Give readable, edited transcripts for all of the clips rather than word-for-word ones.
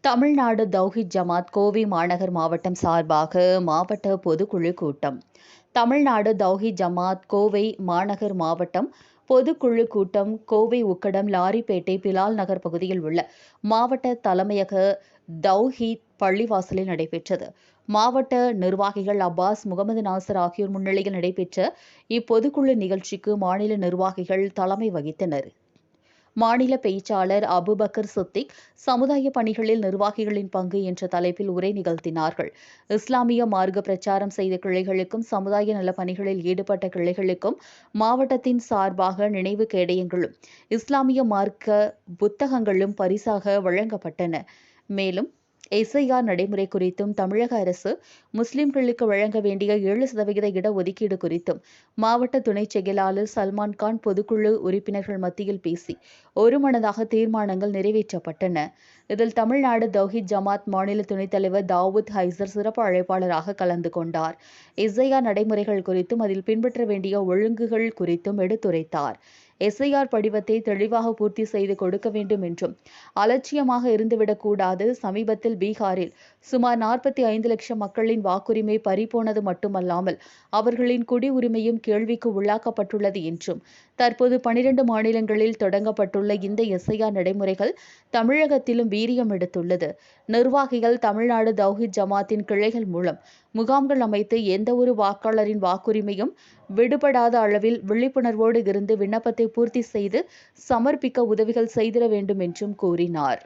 தமிழ்நாடு தௌஹீத் ஜமாத் கோவை மாநகர் மாவட்டம் சார்பாக மாவட்ட பொதுக்குழு கூட்டம். தமிழ்நாடு தௌஹீத் ஜமாத் கோவை மாநகர் மாவட்டம் பொதுக்குழு கூட்டம் கோவை உக்கடம் லாரிப்பேட்டை பிலால் நகர் பகுதியில் உள்ள மாவட்ட தலைமையக தௌஹீத் பள்ளிவாசலில் நடைபெற்றது. மாவட்ட நிர்வாகிகள் அப்பாஸ், முகமது நாசர் ஆகியோர் முன்னிலையில் நடைபெற்ற இப்பொதுக்குழு நிகழ்ச்சிக்கு மாநில நிர்வாகிகள் தலைமை வகித்தனர். மாநில பேச்சாளர் அபுபக்கர் சித்திக் சமுதாய பணிகளில் நிர்வாகிகளின் பங்கு என்ற தலைப்பில் உரை நிகழ்த்தினார்கள். இஸ்லாமிய மார்க்க பிரச்சாரம் செய்த கிளைகளுக்கும் சமுதாய நல பணிகளில் ஈடுபட்ட கிளைகளுக்கும் மாவட்டத்தின் சார்பாக நினைவு கேடயங்களும் இஸ்லாமிய மார்க்க புத்தகங்களும் பரிசாக வழங்கப்பட்டன. மேலும் எஸ்ஐஆர் நடைமுறை குறித்தும் தமிழக அரசு முஸ்லிம்களுக்கு வழங்க வேண்டிய 7% இடஒதுக்கீடு குறித்தும் மாவட்ட துணைச் செயலாளர் சல்மான்கான் பொதுக்குழு உறுப்பினர்கள் மத்தியில் பேசி ஒருமனதாக தீர்மானங்கள் நிறைவேற்றப்பட்டன. இதில் தமிழ்நாடு தௌஹீத் ஜமாத் மாநில துணைத் தலைவர் தாவூத் ஹைசர் சிறப்பு அழைப்பாளராக கலந்து கொண்டார். எஸ்ஐஆர் நடைமுறைகள் குறித்தும் அதில் பின்பற்ற வேண்டிய ஒழுங்குகள் குறித்தும் எடுத்துரைத்தார். எஸ்ஐஆர் படிவத்தை தெளிவாக பூர்த்தி செய்து கொடுக்க வேண்டும் என்றும் அலட்சியமாக இருந்துவிடக்கூடாது. சமீபத்தில் பீகாரில் சுமார் 45 லட்சம் மக்களின் வாக்குரிமை பறிபோனது மட்டுமல்லாமல் அவர்களின் குடியுரிமையும் கேள்விக்கு உள்ளாக்கப்பட்டுள்ளது என்றும் தற்போது 12 மாநிலங்களில் தொடங்கப்பட்டுள்ள இந்த எஸ்ஐஆர் நடைமுறைகள் தமிழகத்திலும் வீரியம் எடுத்துள்ளது. நிர்வாகிகள் தமிழ்நாடு தௌஹீத் ஜமாத்தின் கிளைகள் மூலம் முகாம்கள் அமைத்து எந்தவொரு வாக்காளரின் வாக்குரிமையும் விடுபடாத அளவில் விழிப்புணர்வோடு இருந்து விண்ணப்பத்தை பூர்த்தி செய்து சமர்ப்பிக்க உதவிகள் செய்திட வேண்டும் என்றும் கூறினார்.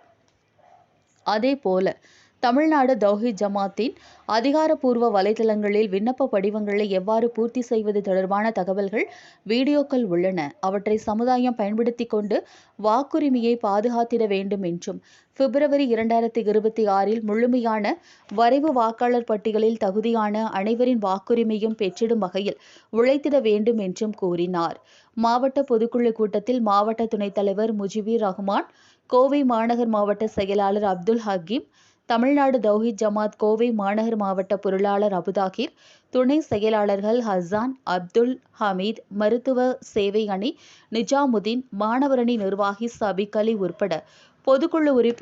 அதேபோல தமிழ்நாடு தௌஹீத் ஜமாத்தின் அதிகாரப்பூர்வ வலைதளங்களில் விண்ணப்ப படிவங்களை எவ்வாறு பூர்த்தி செய்வது தொடர்பான தகவல்கள், வீடியோக்கள் உள்ளன. அவற்றை சமுதாயம் பயன்படுத்திக் கொண்டு வாக்குரிமையை பாதுகாத்திட வேண்டும் என்றும் பிப்ரவரி 2026 முழுமையான வரைவு வாக்காளர் பட்டியலில் தகுதியான அனைவரின் வாக்குரிமையும் பெற்றிடும் வகையில் உழைத்திட வேண்டும் என்றும் கூறினார். மாவட்ட பொதுக்குழு கூட்டத்தில் மாவட்ட துணைத் தலைவர் முஜிபுர் ரஹ்மான், கோவை மாநகர் மாவட்ட செயலாளர் அப்துல் ஹக்கீம், தமிழ்நாடு தௌஹீத் ஜமாத் கோவை மாநகர் மாவட்ட பொருளாளர் அபுதாகிர், துணை செயலாளர்கள் ஹசான், அப்துல் ஹமீத், மருத்துவ சேவை அணி நிஜாமுதீன், மாணவரணி நிர்வாகி சபிக் அலி உட்பட பொதுக்குழு உறுப்பினர்